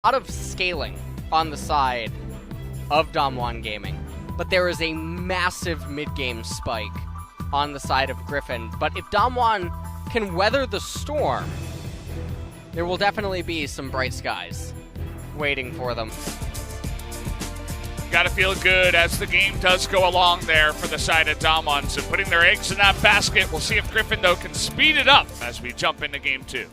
lot of scaling on the side of DAMWON Gaming, but there is a massive mid-game spike on the side of Griffin. But if DAMWON can weather the storm, there will definitely be some bright skies waiting for them. Got to feel good as the game does go along there for the side of DAMWON. So putting their eggs in that basket. We'll see if Griffin, though, can speed it up as we jump into game 2.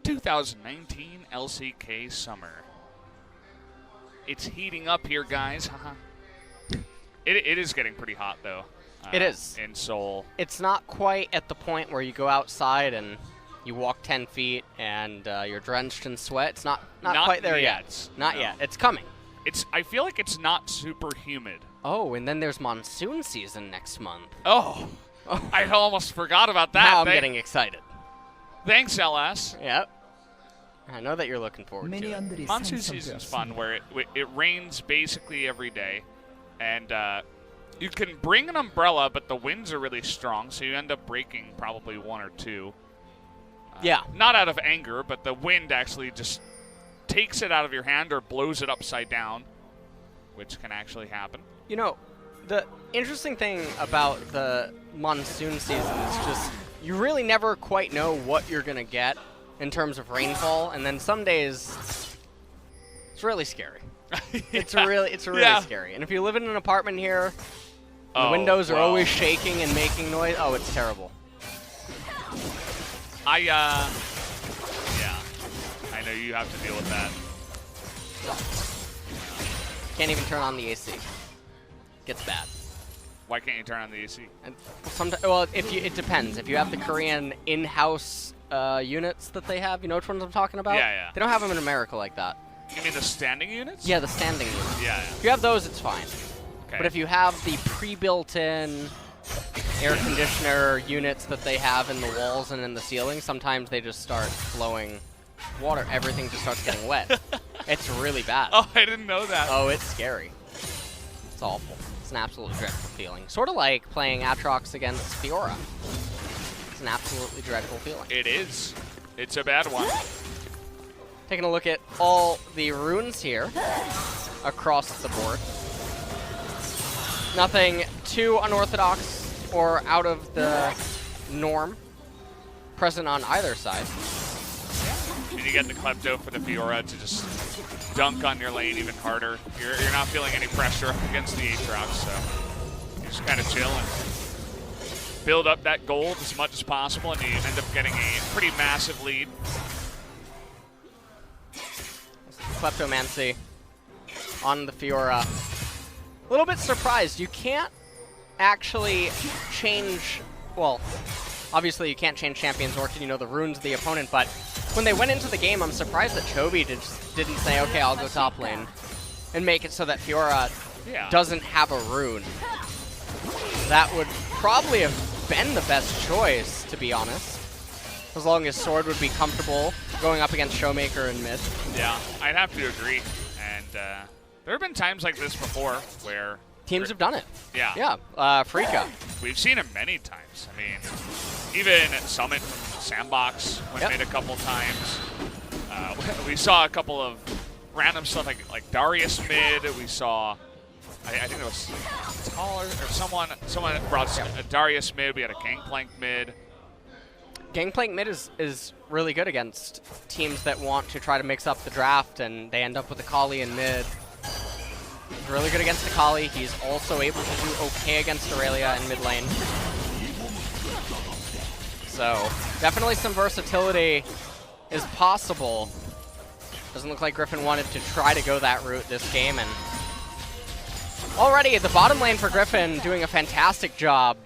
(2019) LCK Summer. It's heating up here, guys. It is getting pretty hot, though. It is. In Seoul. It's not quite at the point where you go outside and you walk 10 feet and you're drenched in sweat. It's not quite there yet. Not yet. It's coming. I feel like it's not super humid. Oh, and then there's monsoon season next month. Oh. I almost forgot about that. Now I'm getting excited. Thanks, LS. Yep. I know that you're looking forward to it. Monsoon season's fun, where it rains basically every day, and you can bring an umbrella, but the winds are really strong, so you end up breaking probably one or two. Yeah. Not out of anger, but the wind actually just takes it out of your hand or blows it upside down, which can actually happen. You know, the interesting thing about the monsoon season is just you really never quite know what you're going to get in terms of rainfall, and then some days it's really scary. Yeah. It's really scary. And if you live in an apartment here, the windows are always shaking and making noise. Oh, it's terrible. Yeah, I know you have to deal with that. Can't even turn on the AC. Gets bad. Why can't you turn on the AC? Well, it depends. If you have the Korean in-house units that they have, you know which ones I'm talking about? Yeah. They don't have them in America like that. You mean the standing units? Yeah, the standing units. Yeah. If you have those, it's fine. Okay. But if you have the pre-built-in air conditioner units that they have in the walls and in the ceiling, sometimes they just start flowing water. Everything just starts getting wet. It's really bad. Oh, I didn't know that. Oh, it's scary. It's awful. It's an absolutely dreadful feeling. Sort of like playing Atrox against Fiora. It's an absolutely dreadful feeling. It is. It's a bad one. Taking a look at all the runes here across the board. Nothing too unorthodox or out of the norm present on either side. And you get the Klepto for the Fiora to just dunk on your lane even harder. You're not feeling any pressure up against the Aatrox, so you just kind of chill and build up that gold as much as possible, and you end up getting a pretty massive lead. Kleptomancy on the Fiora. A little bit surprised. You can't actually change, well, obviously you can't change champions, nor can you know the runes of the opponent, but when they went into the game, I'm surprised that Chovy didn't say, okay, I'll go top lane, and make it so that Fiora doesn't have a rune. That would probably have been the best choice, to be honest, as long as Sword would be comfortable going up against Showmaker in mid. Yeah, I'd have to agree, and there have been times like this before where teams have done it. Yeah. Yeah, Freaka. We've seen him many times. I mean, even at Summit from Sandbox went mid a couple times. We saw a couple of random stuff like Darius mid. We saw, I think it was Taller or someone brought Darius mid. We had a Gangplank mid. Gangplank mid is really good against teams that want to try to mix up the draft, and they end up with a Kali in mid. He's really good against the Kali. He's also able to do okay against Aurelia in mid lane. So definitely some versatility is possible. Doesn't look like Griffin wanted to try to go that route this game, and already the bottom lane for Griffin doing a fantastic job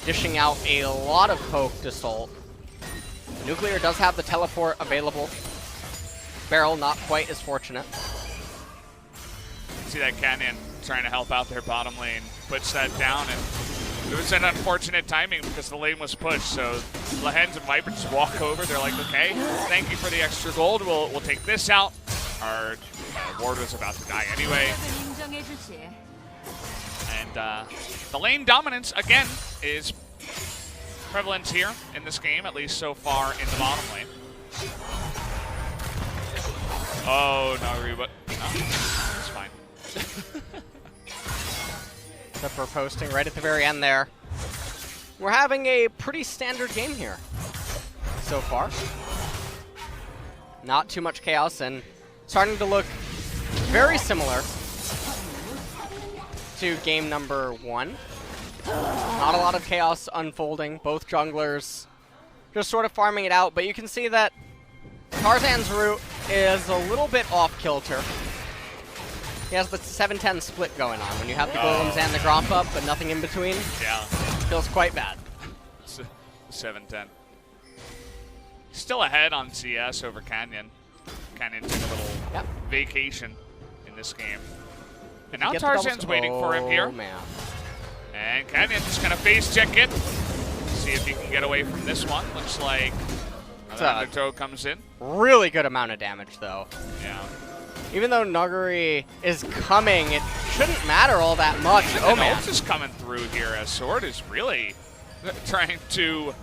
dishing out a lot of poke to Salt. Nuclear does have the teleport available. Barrel not quite as fortunate. See that Canyon trying to help out their bottom lane, puts that down, and It was an unfortunate timing because the lane was pushed, so Lehens and Viper just walk over. They're like, okay, thank you for the extra gold. We'll take this out. Our ward was about to die anyway. And the lane dominance, again, is prevalent here in this game, at least so far in the bottom lane. Oh, no, but no, it's fine. Zipper posting right at the very end there. We're having a pretty standard game here so far. Not too much chaos and starting to look very similar to game number 1. Not a lot of chaos unfolding. Both junglers just sort of farming it out, but you can see that Tarzan's route is a little bit off kilter. He has the 7-10 split going on when you have the golems and the Gromp up, but nothing in between. Yeah. Feels quite bad. 7-10. Still ahead on CS over Canyon. Canyon took a little vacation in this game. And now Tarzan's waiting for him here. Man. And Canyon just going to face check it. See if he can get away from this one. Looks like another undertow comes in. Really good amount of damage, though. Yeah. Even though Nuguri is coming, it shouldn't matter all that much. Oh, man. Ult is coming through here as Sword is really trying to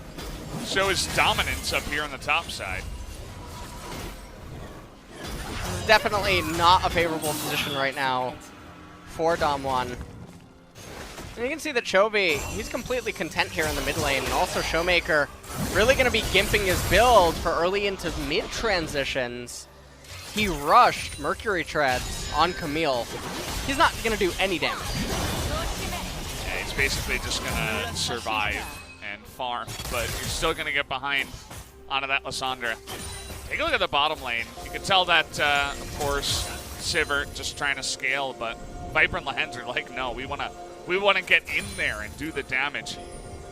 show his dominance up here on the top side. This is definitely not a favorable position right now for DAMWON. And you can see that Chovy, he's completely content here in the mid lane, and also Showmaker really going to be gimping his build for early into mid transitions. He rushed Mercury Treads on Camille. He's not going to do any damage. Yeah, he's basically just going to survive and farm, but you're still going to get behind onto that Lysandra. Take a look at the bottom lane. You can tell that, of course, Sivert just trying to scale, but Viper and Lehens are like, no, we want to get in there and do the damage.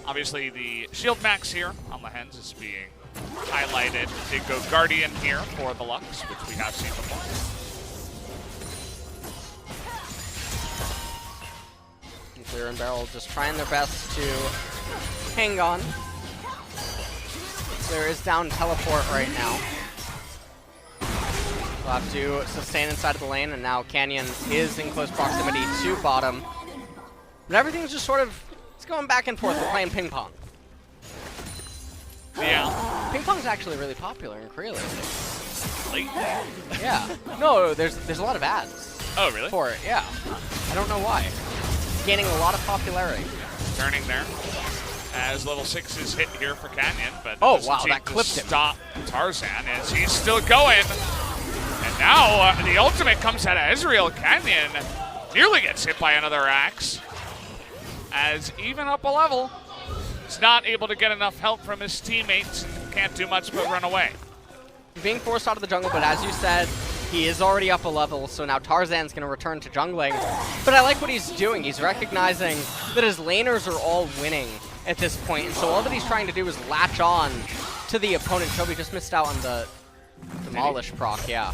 Obviously, the shield max here on Lehens is being highlighted. Did go Guardian here for the Lux, which we have seen before. Clear and Barrel just trying their best to hang on. There is down teleport right now. We'll have to sustain inside of the lane, and now Canyon is in close proximity to bottom. But everything's just sort of, it's going back and forth. We're playing ping pong. Yeah. Ping pong's actually really popular in Korea lately. Lately? Yeah. No, there's a lot of ads. Oh, really? For it, yeah. I don't know why. It's gaining a lot of popularity. Turning there. As level 6 is hit here for Canyon, but oh wow, that clipped him. Stop Tarzan as he's still going. And now the ultimate comes out of Ezreal. Canyon nearly gets hit by another axe. As even up a level, he's not able to get enough help from his teammates. Can't do much but run away. Being forced out of the jungle, but as you said, he is already up a level, so now Tarzan's going to return to jungling. But I like what he's doing. He's recognizing that his laners are all winning at this point, and so all that he's trying to do is latch on to the opponent. Chovy just missed out on the Demolish proc, yeah.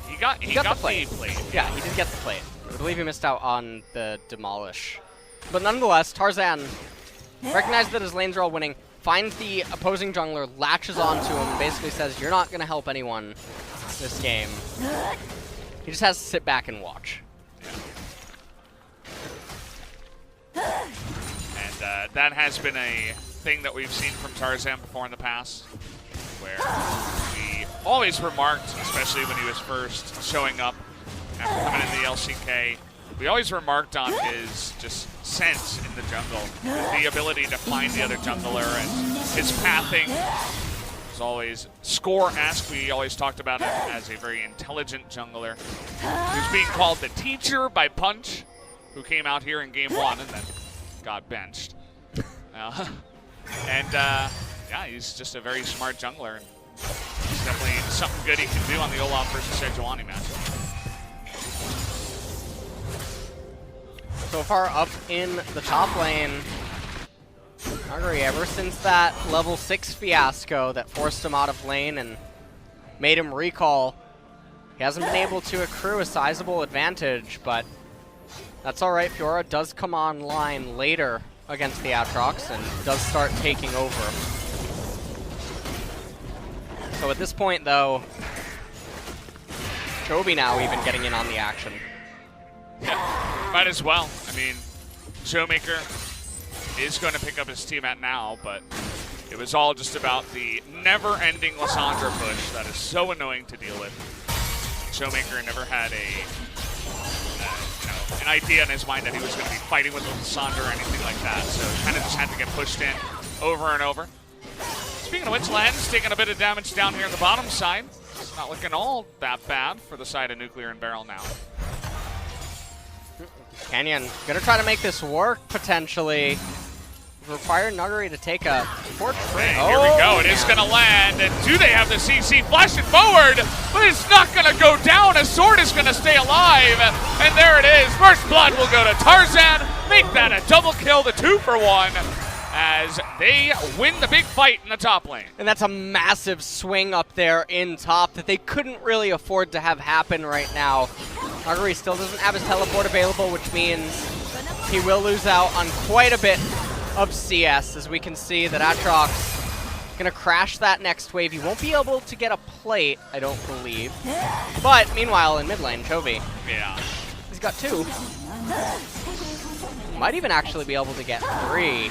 He got the plate. Yeah, he did get the plate. I believe he missed out on the Demolish. But nonetheless, Tarzan recognizes that his lanes are all winning, finds the opposing jungler, latches onto him, and basically says, you're not going to help anyone this game. He just has to sit back and watch. And that has been a thing that we've seen from Tarzan before in the past, where we always remarked, especially when he was first showing up after coming in the LCK, we always remarked on his just sense in the jungle, the ability to find the other jungler, and his pathing was always score-esque. We always talked about him as a very intelligent jungler. He was being called the teacher by Punch, who came out here in game 1 and then got benched. Yeah, he's just a very smart jungler. And it's definitely something good he can do on the Olaf versus Sejuani matchup. So far up in the top lane, Nuguri, ever since that level 6 fiasco that forced him out of lane and made him recall, he hasn't been able to accrue a sizable advantage, but That's all right. Fiora does come online later against the Aatrox and does start taking over. So at this point, though, Chovy now even getting in on the action. Yeah, might as well. I mean, Showmaker is going to pick up his team at now, but it was all just about the never-ending Lissandra push that is so annoying to deal with. Showmaker never had an idea in his mind that he was going to be fighting with Lissandra or anything like that, so kind of just had to get pushed in over and over. Speaking of which, Len's taking a bit of damage down here on the bottom side. It's not looking all that bad for the side of Nuclear and Barrel now. Canyon gonna try to make this work, potentially. Require Nuggery to take a fork free. Hey, here we go. It is going to land. And do they have the CC flashing forward? But it's not going to go down. A sword is going to stay alive. And there it is. First blood will go to Tarzan. Make that a double kill, the 2-for-1, as they win the big fight in the top lane. And that's a massive swing up there in top that they couldn't really afford to have happen right now. Nuggery still doesn't have his teleport available, which means he will lose out on quite a bit of CS, as we can see that Aatrox gonna crash that next wave. He won't be able to get a plate, I don't believe. But meanwhile, in mid lane, Chovy, yeah, he's got 2. Might even actually be able to get 3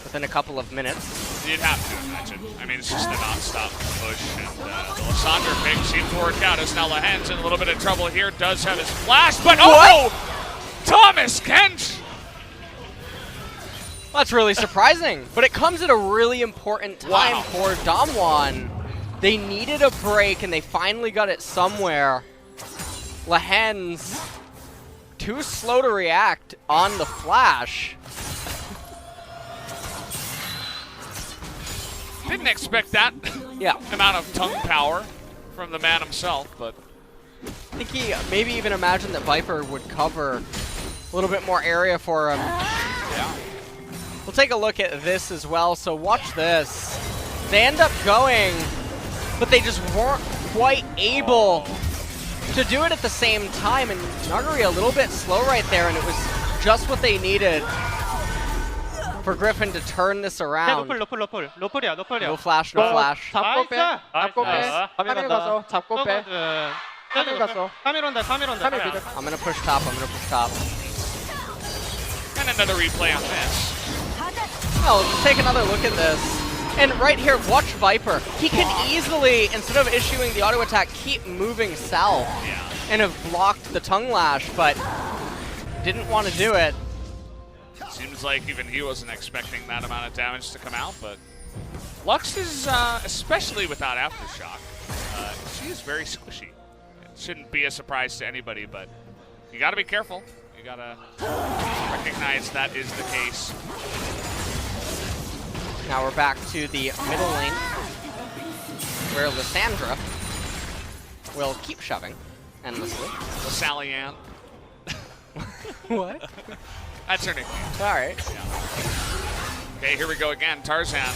within a couple of minutes. You'd have to imagine. I mean, it's just a non-stop push, and the Lissandra pick seems to work out, as now Lahen's in a little bit of trouble here. Does have his flash, but oh! Thomas Kench! That's really surprising, but it comes at a really important time for DAMWON. They needed a break, and they finally got it somewhere. Lahen's too slow to react on the flash. Didn't expect that amount of tongue power from the man himself, but I think he maybe even imagined that Viper would cover a little bit more area for him. yeah. We'll take a look at this as well, so watch this. They end up going, but they just weren't quite able to do it at the same time, and Nuggery a little bit slow right there, and it was just what they needed for Griffin to turn this around. No flash, no flash. 잡고 빼. 잡고 빼. Nice. 카메라 가서 잡고 빼. 카메라 가서. I'm gonna push top, I'm gonna push top. And another replay on this. Oh, let's take another look at this. And right here, watch Viper. He can easily, instead of issuing the auto attack, keep moving south and have blocked the tongue lash, but didn't want to do it. Seems like even he wasn't expecting that amount of damage to come out, but Lux is, especially without Aftershock, she is very squishy. It shouldn't be a surprise to anybody, but you gotta be careful. You gotta recognize that is the case. Now we're back to the middle lane, where Lissandra will keep shoving endlessly. Sally Ann. What? That's her nickname. Alright. Yeah. Okay, here we go again. Tarzan.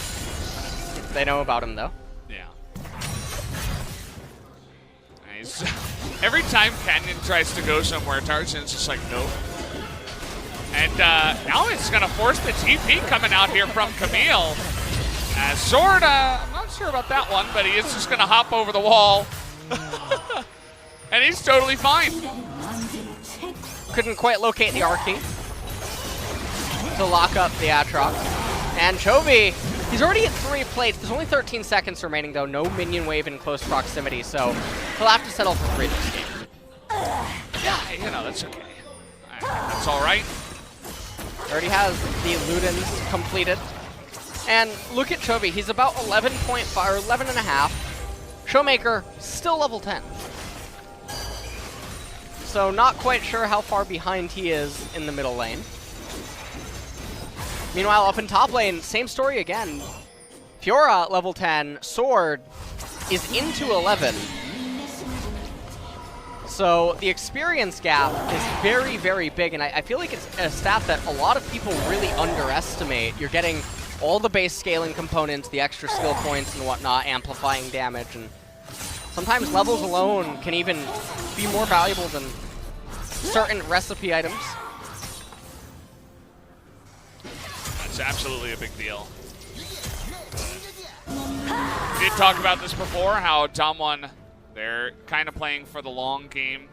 They know about him, though. Yeah. Nice. Every time Canyon tries to go somewhere, Tarzan's just like, nope. And now it's going to force the TP coming out here from Camille. Sword, I'm not sure about that one, but he is just going to hop over the wall. And he's totally fine. Couldn't quite locate the Archie to lock up the Aatrox. And Chovy, he's already at 3 plates. There's only 13 seconds remaining, though. No minion wave in close proximity, so he'll have to settle for 3 this game. Yeah, you know, that's okay. That's all right. Already has the Ludens completed. And look at Chovy. He's about 11.5 or 11.5. Showmaker, still level 10. So not quite sure how far behind he is in the middle lane. Meanwhile, up in top lane, same story again. Fiora, level 10. Sword is into 11. So the experience gap is very, very big, and I feel like it's a stat that a lot of people really underestimate. You're getting all the base scaling components, the extra skill points and whatnot, amplifying damage, and sometimes levels alone can even be more valuable than certain recipe items. It's absolutely a big deal. We did talk about this before, how DAMWON, they're kind of playing for the long game.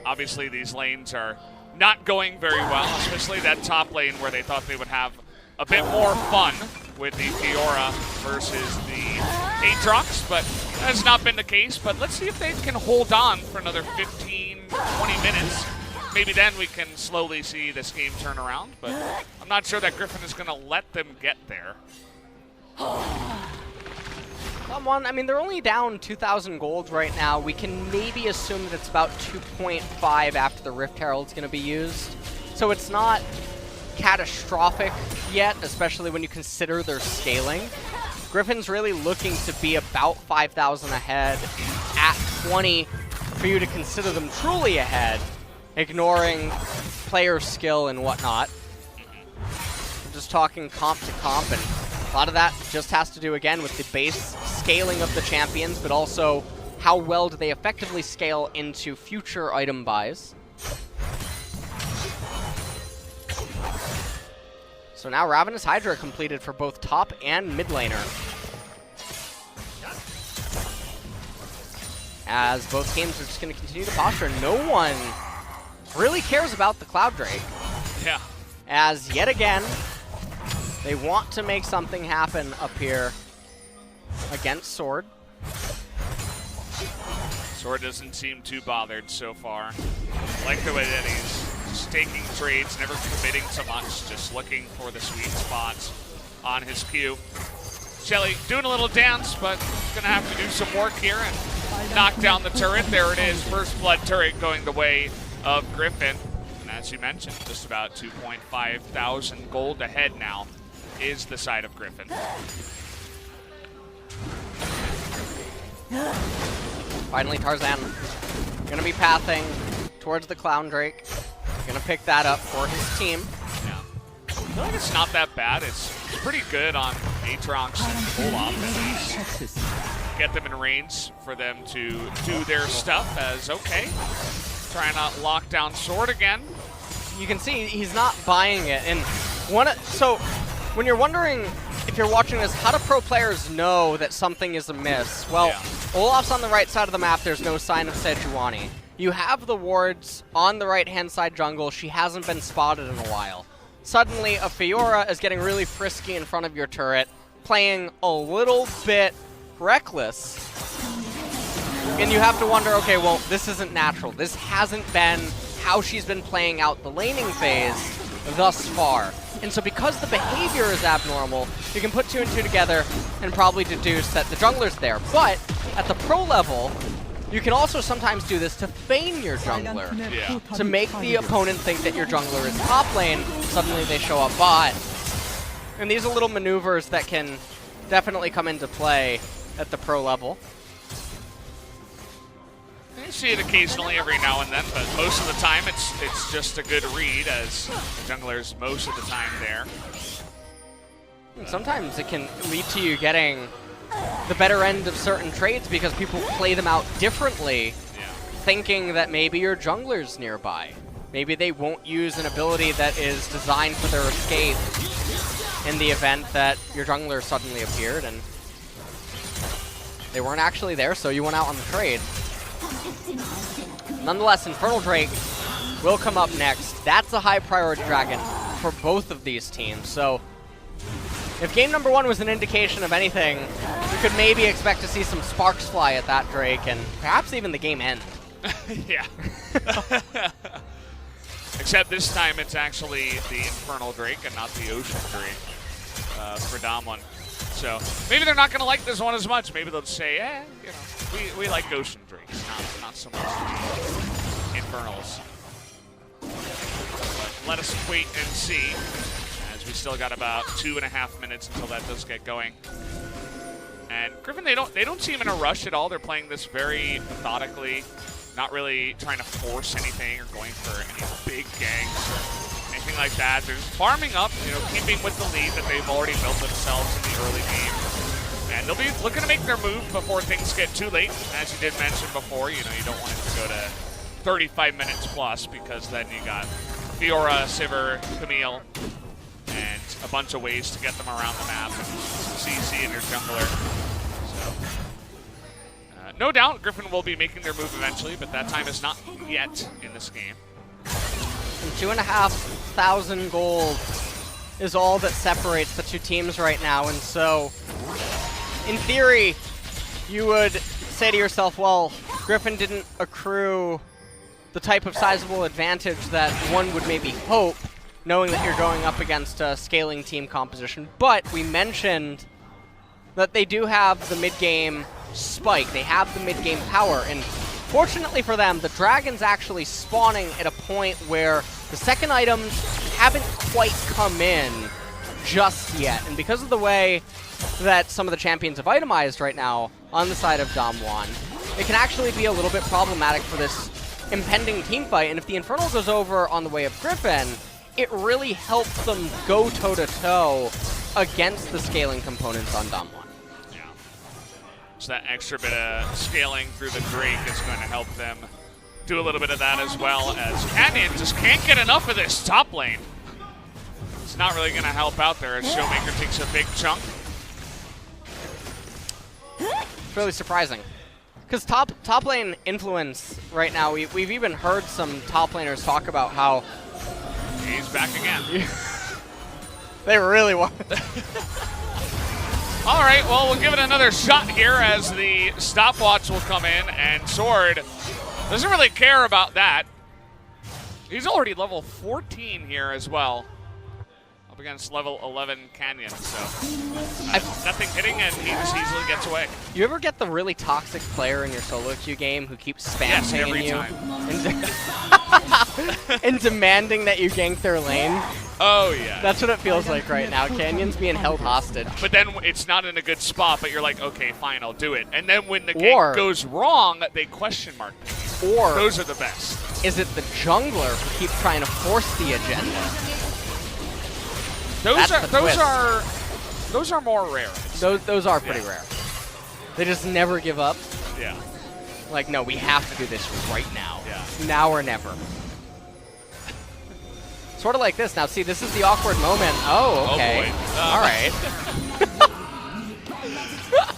Obviously, these lanes are not going very well, especially that top lane where they thought they would have a bit more fun with the Fiora versus the Aatrox, but that has not been the case. But let's see if they can hold on for another 15, 20 minutes. Maybe then we can slowly see this game turn around, but I'm not sure that Griffin is going to let them get there. I mean, they're only down 2,000 gold right now. We can maybe assume that it's about 2.5 after the Rift Herald's going to be used. So it's not catastrophic yet, especially when you consider their scaling. Griffin's really looking to be about 5,000 ahead at 20 for you to consider them truly ahead, ignoring player skill and whatnot. Just talking comp to comp, and a lot of that just has to do, again, with the base scaling of the champions, but also how well do they effectively scale into future item buys. So now Ravenous Hydra completed for both top and mid laner, as both teams are just going to continue to posture. No one really cares about the Cloud Drake. Yeah. As yet again, they want to make something happen up here against Sword. Sword doesn't seem too bothered so far. I like the way that he's just taking trades, never committing to much, just looking for the sweet spots on his Q. Shelly doing a little dance, but gonna have to do some work here and knock down the turret. There it is, first blood turret going the way of Griffin. And as you mentioned, just about 2.5 thousand gold ahead now is the side of Griffin. Finally, Tarzan gonna be pathing towards the Clown Drake. Gonna pick that up for his team. Yeah. I feel like it's not that bad. It's pretty good on Aatrox and Olaf at least. Get them in range for them to do their stuff as okay. Trying to lock down Sword again. You can see he's not buying it. And so when you're wondering, if you're watching this, how do pro players know that something is amiss? Well, yeah. Olaf's on the right side of the map. There's no sign of Sejuani. You have the wards on the right-hand side jungle. She hasn't been spotted in a while. Suddenly, a Fiora is getting really frisky in front of your turret, playing a little bit reckless. And you have to wonder, okay, well, this isn't natural. This hasn't been how she's been playing out the laning phase thus far. And so because the behavior is abnormal, you can put two and two together and probably deduce that the jungler's there. But at the pro level, you can also sometimes do this to feign your jungler. Yeah. To make the opponent think that your jungler is top lane, suddenly they show up bot. And these are little maneuvers that can definitely come into play at the pro level. You see it occasionally every now and then, but most of the time it's just a good read, as the jungler's most of the time there. And sometimes it can lead to you getting the better end of certain trades because people play them out differently, thinking that maybe your jungler's nearby. Maybe they won't use an ability that is designed for their escape in the event that your jungler suddenly appeared and they weren't actually there, so you went out on the trade. Nonetheless, Infernal Drake will come up next. That's a high priority dragon for both of these teams. So if game number one was an indication of anything, we could maybe expect to see some sparks fly at that Drake and perhaps even the game end. Yeah. Except this time it's actually the Infernal Drake and not the Ocean Drake for DAMWON. So maybe they're not going to like this one as much. Maybe they'll just say, you know, we like Ocean Drakes, not so much Infernals. But let us wait and see, as we still got about 2.5 minutes until that does get going. And Griffin, they don't seem in a rush at all. They're playing this very methodically, not really trying to force anything or going for any big ganks or anything like that. They're just farming up, you know, keeping with the lead that they've already built themselves in the early game. And they'll be looking to make their move before things get too late. As you did mention before, you know, you don't want it to go to 35 minutes plus, because then you got Fiora, Sivir, Camille, and a bunch of ways to get them around the map. CC and your jungler. So, no doubt Griffin will be making their move eventually, but that time is not yet in this game. And 2,500 gold is all that separates the two teams right now, and so in theory, you would say to yourself, well, Griffin didn't accrue the type of sizable advantage that one would maybe hope, knowing that you're going up against a scaling team composition. But we mentioned that they do have the mid-game spike. They have the mid-game power, and fortunately for them, the Dragon's actually spawning at a point where the second items haven't quite come in just yet. And because of the way that some of the champions have itemized right now on the side of DAMWON, it can actually be a little bit problematic for this impending team fight. And if the Infernal goes over on the way of Griffin, it really helps them go toe-to-toe against the scaling components on DAMWON. Yeah. So that extra bit of scaling through the Drake is going to help them do a little bit of that, as well as Canyon just can't get enough of this top lane. It's not really going to help out there as Showmaker takes a big chunk. It's really surprising. Because top lane influence right now, we've even heard some top laners talk about how... He's back again. They really want All right, well, we'll give it another shot here as the stopwatch will come in, and Sword doesn't really care about that. He's already level 14 here as well, up against level 11 Canyon, so nothing hitting, and he just easily gets away. You ever get the really toxic player in your solo queue game who keeps spamming every you time. and demanding that you gank their lane? Oh, yeah. That's what it feels like right now. Canyon's being held hostage. But then it's not in a good spot, but you're like, okay, fine, I'll do it. And then when the gank goes wrong, they question mark. Or those are the best. Is it the jungler who keeps trying to force the agenda? Those are more rare. Those are pretty rare. They just never give up. Yeah. Like, no, we have to do this right now. Yeah. Now or never. Sort of like this. Now, see, this is the awkward moment. Oh, okay. Oh, boy. All right.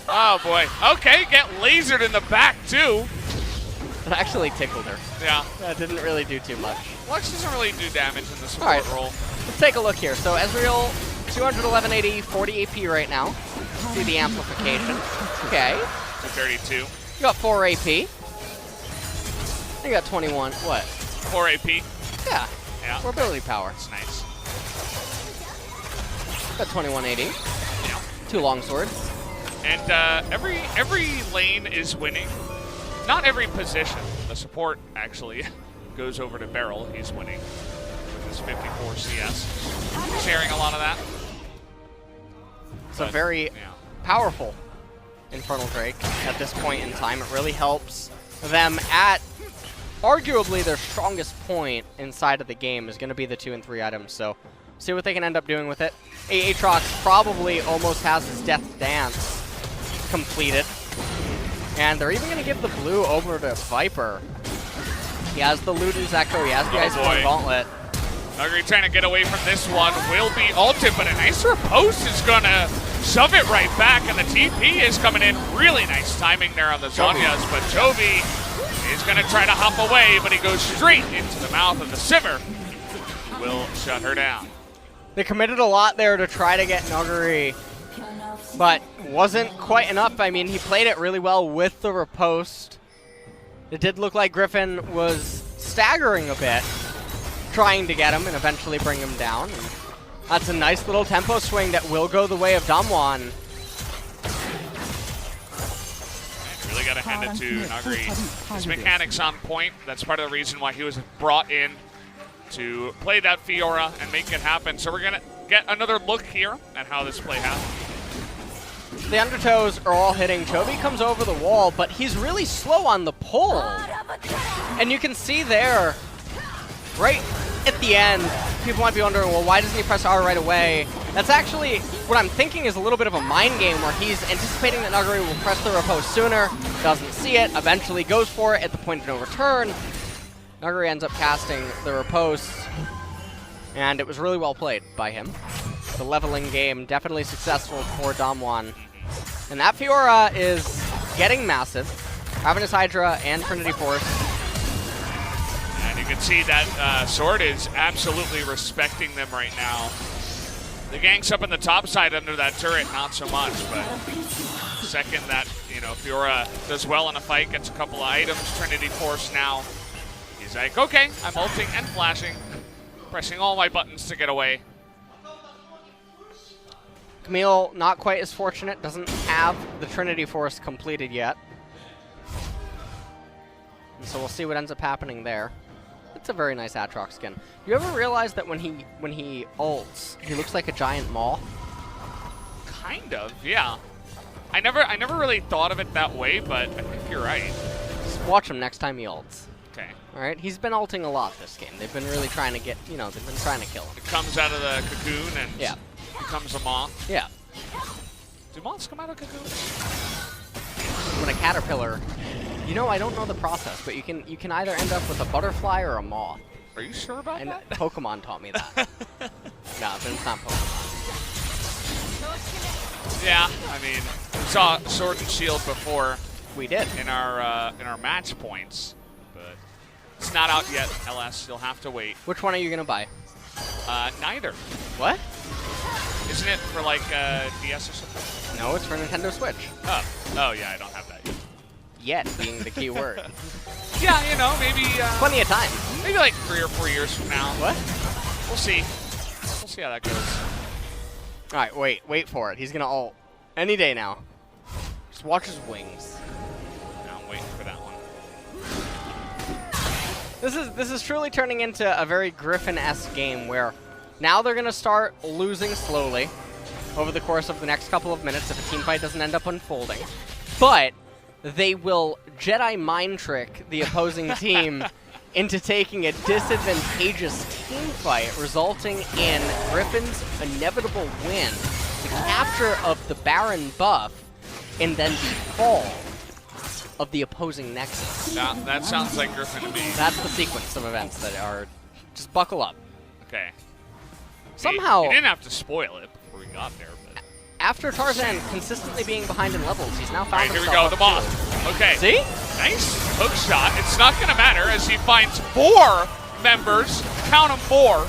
Oh, boy. Okay, get lasered in the back, too. It actually tickled her. Yeah. That didn't really do too much. Lux doesn't really do damage in the support role. Let's take a look here. So Ezreal, 211 AD, 40 AP right now. See the amplification. Okay. 232. You got 4 AP. You got 21. What? 4 AP. Yeah. Yeah. 4 ability power. That's nice. Got 21 AD. Yeah. 2 longswords. And every lane is winning. Not every position. The support actually goes over to Beryl. He's winning with his 54 CS. Sharing a lot of that. It's a very powerful Infernal Drake at this point in time. It really helps them at arguably their strongest point inside of the game is going to be the 2 and 3 items. So see what they can end up doing with it. Aatrox probably almost has his Death Dance completed. And they're even going to give the blue over to Viper. He has the Luden's Echo. He has the Iceborne Gauntlet. Nuguri trying to get away from this one. Will be ulted, but a nice riposte is going to shove it right back. And the TP is coming in. Really nice timing there on the Zhonya's. But Chovy is going to try to hop away, but he goes straight into the mouth of the Sivir. Will shut her down. They committed a lot there to try to get Nuguri, but wasn't quite enough. I mean, he played it really well with the riposte. It did look like Griffin was staggering a bit, trying to get him and eventually bring him down. And that's a nice little tempo swing that will go the way of DAMWON. Really got to hand it to Nuguri. His mechanics on point. That's part of the reason why he was brought in to play that Fiora and make it happen. So we're going to get another look here at how this play happened. The undertows are all hitting. Chovy comes over the wall, but he's really slow on the pull. And you can see there, right at the end, people might be wondering, well, why doesn't he press R right away? That's actually, what I'm thinking is a little bit of a mind game where he's anticipating that Nuguri will press the riposte sooner, doesn't see it, eventually goes for it at the point of no return. Nuguri ends up casting the riposte, and it was really well played by him. The leveling game, definitely successful for DAMWON. And that Fiora is getting massive. Ravenous Hydra and Trinity Force. And you can see that Sword is absolutely respecting them right now. The gang's up on the top side under that turret, not so much, but second that, you know, Fiora does well in a fight, gets a couple of items, Trinity Force now. He's like, okay, I'm ulting and flashing, pressing all my buttons to get away. Camille, not quite as fortunate, doesn't have the Trinity Force completed yet. And so we'll see what ends up happening there. It's a very nice Aatrox skin. You ever realize that when he ults, he looks like a giant maw? Kind of, yeah. I never really thought of it that way, but I think you're right. Just watch him next time he ults. Okay. All right, he's been ulting a lot this game. They've been really trying to get, you know, they've been trying to kill him. It comes out of the cocoon and yeah, becomes a moth. Yeah. Do moths come out of cocoons? When a caterpillar, you know, I don't know the process, but you can either end up with a butterfly or a moth. Are you sure about And that? Pokemon taught me that. No, but it's not Pokemon. Yeah, I mean, we saw Sword and Shield before. We did. In our match points, but it's not out yet. LS, you'll have to wait. Which one are you gonna buy? Neither. What? Isn't it for like DS or something? No, it's for Nintendo Switch. Oh yeah, I don't have that yet. Yet being the key word. Yeah, you know, maybe plenty of time. Maybe like 3 or 4 years from now. What? We'll see. We'll see how that goes. All right, wait for it. He's gonna ult any day now. Just watch his wings. No, I'm waiting for that one. This is truly turning into a very Griffin-esque game where now they're gonna start losing slowly over the course of the next couple of minutes if a team fight doesn't end up unfolding. But they will Jedi mind trick the opposing team into taking a disadvantageous team fight, resulting in Griffin's inevitable win, the capture of the Baron buff, and then the fall of the opposing Nexus. Yeah, that sounds like Griffin to me. That's the sequence of events that are... Just buckle up. Okay. Somehow... He didn't have to spoil it before we got there, but... After Tarzan consistently being behind in levels, he's now found himself... Here we go, the moth. Okay. See? Nice hook shot. It's not going to matter as he finds 4 members, count them 4,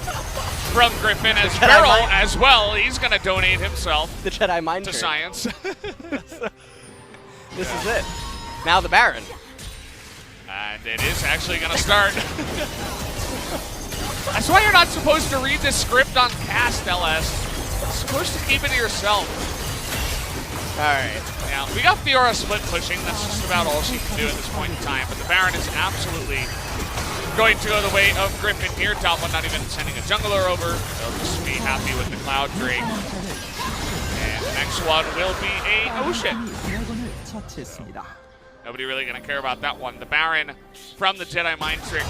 from Griffin as Beryl as well. He's going to donate himself the Jedi mind to trick. science. This is it. Now the Baron. And it is actually going to start. That's why you're not supposed to read the script on cast, LS. You're supposed to keep it to yourself. Alright. Now, we got Fiora split pushing. That's just about all she can do at this point in time. But the Baron is absolutely going to go the way of Griffin here. DAMWON not even sending a jungler over. They'll just be happy with the Cloud Drake. And the next one will be a Ocean. Nobody really going to care about that one. The Baron from the Jedi Mind Trick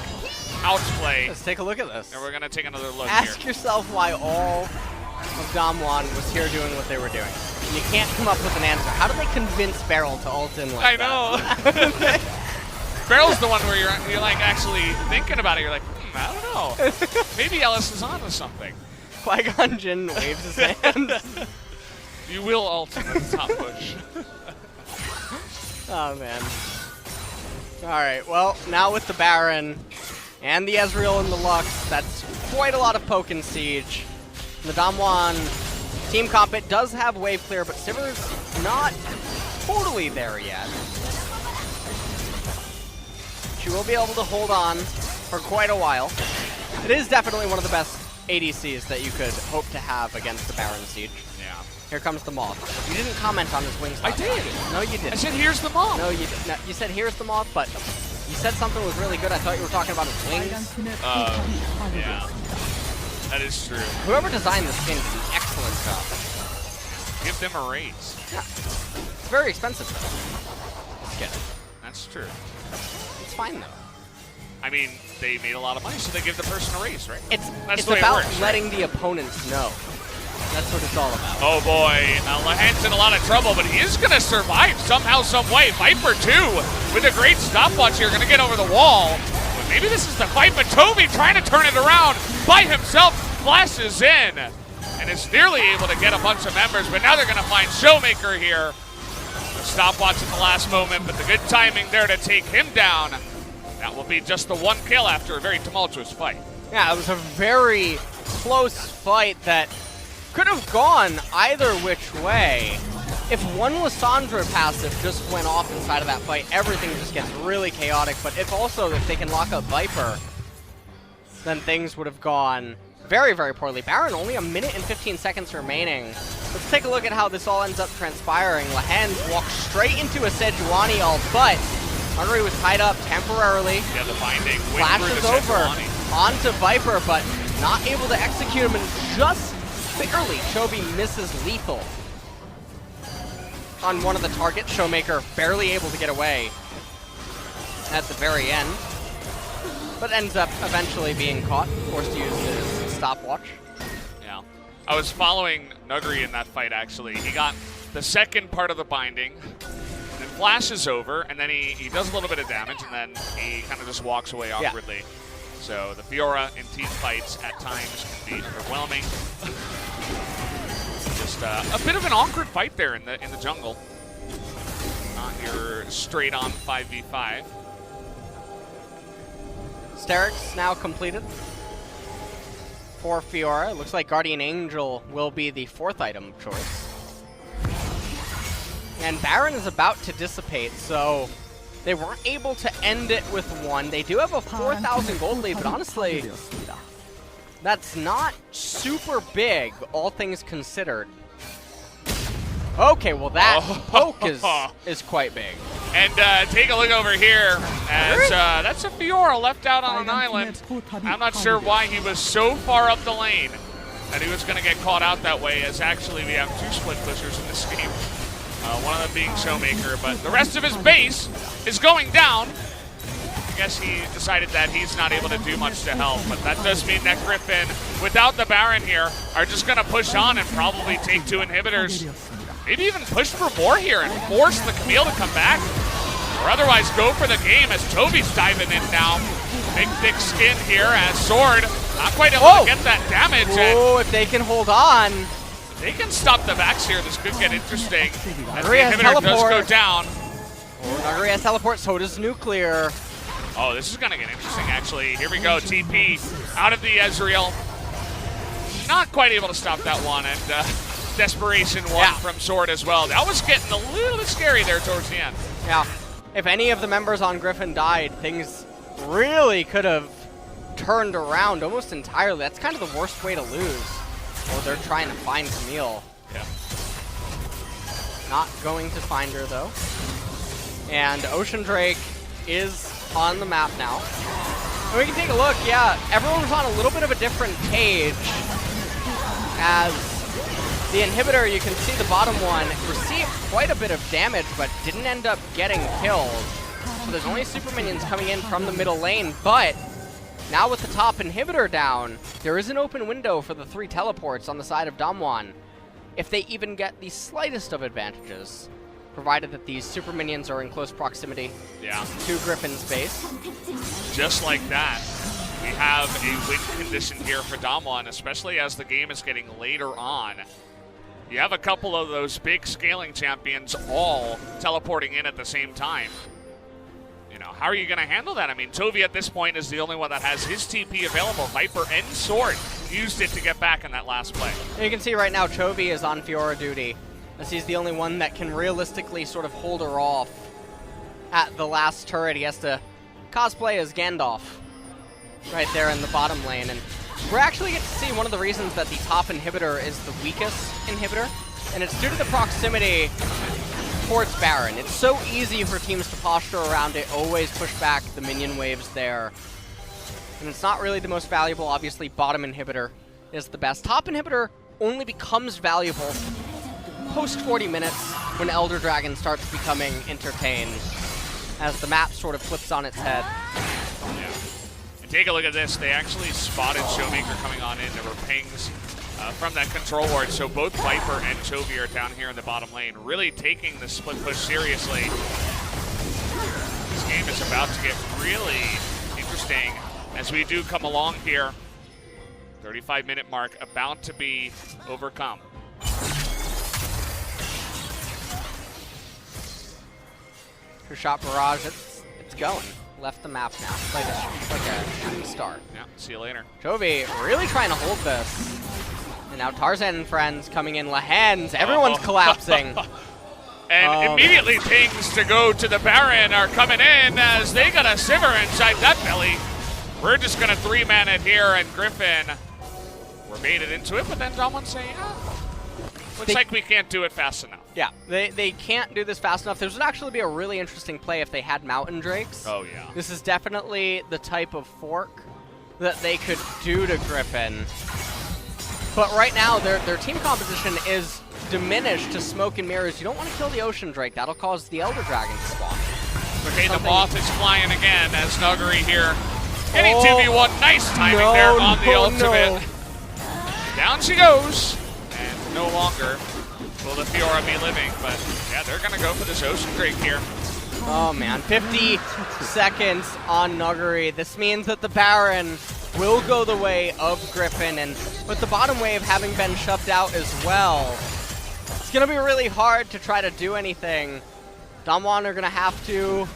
outplay. Let's take a look at this. And we're going to take another look Ask here. yourself why all of DAMWON was here doing what they were doing. And you can't come up with an answer. How did they convince Beryl to ult in like that? I know. Beryl's the one where you're like actually thinking about it. You're like, I don't know. Maybe Ellis is onto something. Qui-Gon Jinn waves his hand. You will ult in the top push. Oh, man. Alright, well, now with the Baron and the Ezreal and the Lux, that's quite a lot of poke and siege. The DAMWON team comp, it does have wave clear, but Sivir's not totally there yet. She will be able to hold on for quite a while. It is definitely one of the best ADCs that you could hope to have against the Baron siege. Yeah. Here comes the moth. You didn't comment on his wings. I did. No, you didn't. I said, here's the moth. No, you didn't. No, you said, here's the moth, but you said something was really good. I thought you were talking about his wings. Yeah. That is true. Whoever designed this skin did an excellent job. Give them a raise. Yeah. It's very expensive, though. This skin. That's true. It's fine, though. I mean, they made a lot of money, so they give the person a raise, right? It's the way about it works, letting the opponents know. That's what it's all about. Oh boy, Lahan's in a lot of trouble, but he is going to survive somehow, some way. Viper 2 with a great stopwatch here, going to get over the wall. But maybe this is the fight, but Toby trying to turn it around by himself, flashes in. And and is nearly able to get a bunch of members, but now they're going to find Showmaker here. The stopwatch at the last moment, but the good timing there to take him down. That will be just the one kill after a very tumultuous fight. Yeah, it was a very close fight that could have gone either which way. If one Lissandra passive just went off inside of that fight, everything just gets really chaotic. But if they can lock up Viper, then things would have gone very, very poorly. Baron, only a minute and 15 seconds remaining. Let's take a look at how this all ends up transpiring. Lahens walks straight into a Sejuani ult, but Hungry was tied up temporarily. Yeah, the binding. Flashes over onto Viper, but not able to execute him, and just barely Chovy misses lethal on one of the targets. Showmaker barely able to get away at the very end, but ends up eventually being caught, forced to use his stopwatch. Yeah. I was following Nuguri in that fight, actually. He got the second part of the binding, then flashes over, and then he does a little bit of damage, and then he kind of just walks away awkwardly. Yeah. So the Fiora in team fights at times can be overwhelming. Just a bit of an awkward fight there in the jungle. Not your straight-on 5v5. Sterix now completed for Fiora. It looks like Guardian Angel will be the fourth item of choice. And Baron is about to dissipate, so they weren't able to end it with one. They do have a 4,000 gold lead, but honestly, that's not super big, all things considered. Okay, well that poke is quite big. And take a look over here, as that's a Fiora left out on an island. I'm not sure why he was so far up the lane that he was going to get caught out that way, as actually we have two split pushers in this game. One of them being Showmaker, but the rest of his base is going down. I guess he decided that he's not able to do much to help, but that does mean that Griffin, without the Baron here, are just going to push on and probably take two inhibitors. Maybe even push for more here and force the Camille to come back, or otherwise go for the game as Toby's diving in now. Big thick skin here as Sword not quite able to get that damage. Oh, if they can hold on. They can stop the backs here. This could get interesting. As the Nuguri has inhibitor does teleport. go down. Nuguri has teleport, so does Nuclear. Oh, this is going to get interesting, actually. Here we go. TP out of the Ezreal. Not quite able to stop that one, and Desperation one from Sword as well. That was getting a little bit scary there towards the end. Yeah. If any of the members on Griffin died, things really could have turned around almost entirely. That's kind of the worst way to lose. Well, they're trying to find Camille. Yeah. Not going to find her, though. And Ocean Drake is on the map now. And we can take a look. Yeah, everyone was on a little bit of a different page. As the inhibitor, you can see the bottom one, received quite a bit of damage, but didn't end up getting killed. So there's only super minions coming in from the middle lane, but now with the top inhibitor down, there is an open window for the 3 teleports on the side of DAMWON. If they even get the slightest of advantages, provided that these super minions are in close proximity to Griffin's base. Just like that, we have a win condition here for DAMWON, especially as the game is getting later on. You have a couple of those big scaling champions all teleporting in at the same time. You know, how are you going to handle that? I mean, Toby at this point is the only one that has his TP available. Viper and Sword used it to get back in that last play. You can see right now Chovy is on Fiora duty, as he's the only one that can realistically sort of hold her off at the last turret. He has to cosplay as Gandalf right there in the bottom lane. And we're actually get to see one of the reasons that the top inhibitor is the weakest inhibitor, and it's due to the proximity towards Baron. It's so easy for teams to posture around it, always push back the minion waves there. And it's not really the most valuable. Obviously, bottom inhibitor is the best. Top inhibitor only becomes valuable post 40 minutes when Elder Dragon starts becoming entertained, as the map sort of flips on its head. Yeah. And take a look at this. They actually spotted Showmaker coming on in. There were pings from that control ward, so both Viper and Chovy are down here in the bottom lane, really taking the split push seriously. This game is about to get really interesting as we do come along here. 35-minute mark about to be overcome. Two-shot barrage, it's going. Left the map now. It's like a shooting star. Yeah, see you later. Chovy really trying to hold this. And now Tarzan and friends coming in. Lahens, everyone's collapsing. And immediately pings to go to the Baron are coming in as they got a Sivir inside that belly. We're just going to 3-man it here, and Griffin were baited into it, but then DAMWON saying, looks like we can't do it fast enough. Yeah, they can't do this fast enough. This would actually be a really interesting play if they had Mountain Drakes. Oh, yeah. This is definitely the type of fork that they could do to Griffin. But right now, their team composition is diminished to smoke and mirrors. You don't want to kill the Ocean Drake. That'll cause the Elder Dragon to spawn. Okay, the Moth is flying again as Nuggery here. Getting 2v1. Nice timing there on the ultimate. Down she goes. And no longer will the Fiora be living. But yeah, they're going to go for this Ocean Drake here. Oh man, 50 seconds on Nuggery. This means that the Baron will go the way of Griffin, and with the bottom wave having been shoved out as well, it's going to be really hard to try to do anything. DAMWON are going to have to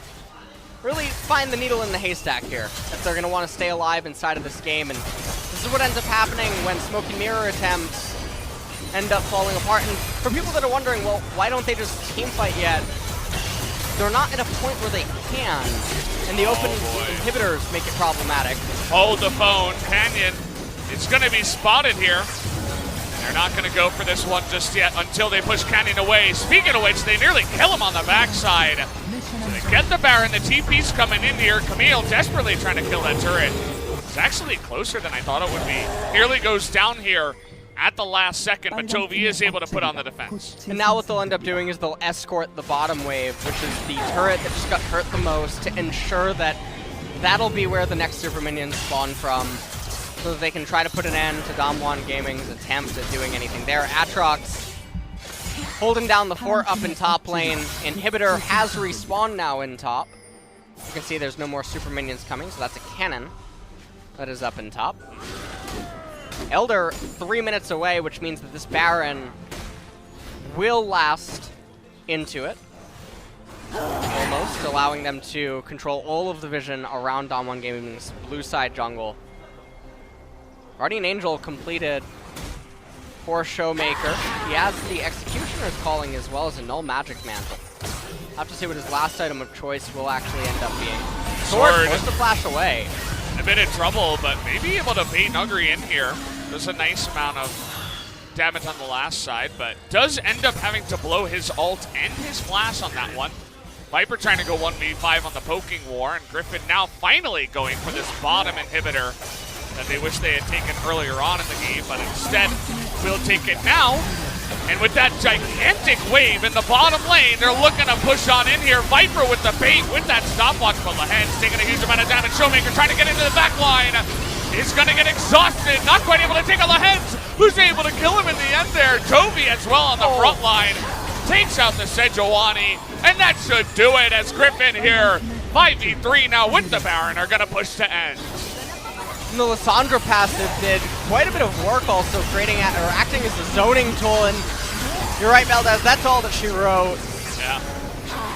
really find the needle in the haystack here if they're going to want to stay alive inside of this game, and this is what ends up happening when smoke and mirror attempts end up falling apart. And for people that are wondering, well, why don't they just team fight yet? They're not at a point where they can, and the open inhibitors make it problematic. Hold the phone. Canyon is going to be spotted here. They're not going to go for this one just yet until they push Canyon away. Speaking of which, they nearly kill him on the backside. So they get the Baron. The TP's coming in here. Camille desperately trying to kill that turret. It's actually closer than I thought it would be. Nearly goes down here at the last second, but Chovy is able to put on the defense. And now what they'll end up doing is they'll escort the bottom wave, which is the turret that just got hurt the most, to ensure that that'll be where the next super minions spawn from, so that they can try to put an end to DAMWON Gaming's attempt at doing anything there. Atrox holding down the fort up in top lane. Inhibitor has respawned now in top. You can see there's no more super minions coming, so that's a cannon that is up in top. Elder 3 minutes away, which means that this Baron will last into it. Almost, allowing them to control all of the vision around DAMWON Gaming's blue side jungle. Guardian Angel completed for Showmaker. He has the Executioner's Calling as well as a Null Magic Mantle. Have to see what his last item of choice will actually end up being. Sword forced to flash away. A bit in trouble, but maybe able to bait Nuggery in here. There's a nice amount of damage on the last side, but does end up having to blow his ult and his flash on that one. Viper trying to go 1v5 on the poking war, and Griffin now finally going for this bottom inhibitor that they wish they had taken earlier on in the game, but instead will take it now. And with that gigantic wave in the bottom lane, they're looking to push on in here. Viper with the bait, with that stopwatch, but Lahens taking a huge amount of damage. Showmaker trying to get into the back line. He's going to get exhausted, not quite able to take on Lahens, who's able to kill him in the end there. Chovy as well on the front line. Takes out the Sejuani, and that should do it as Griffin here, 5v3 now with the Baron, are going to push to end. And the Lissandra passive did quite a bit of work also, creating or acting as a zoning tool, and you're right, Valdez, that's all that she wrote. Yeah,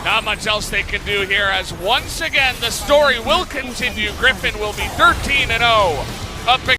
not much else they can do here, as once again the story will continue. Griffin will be 13-0 up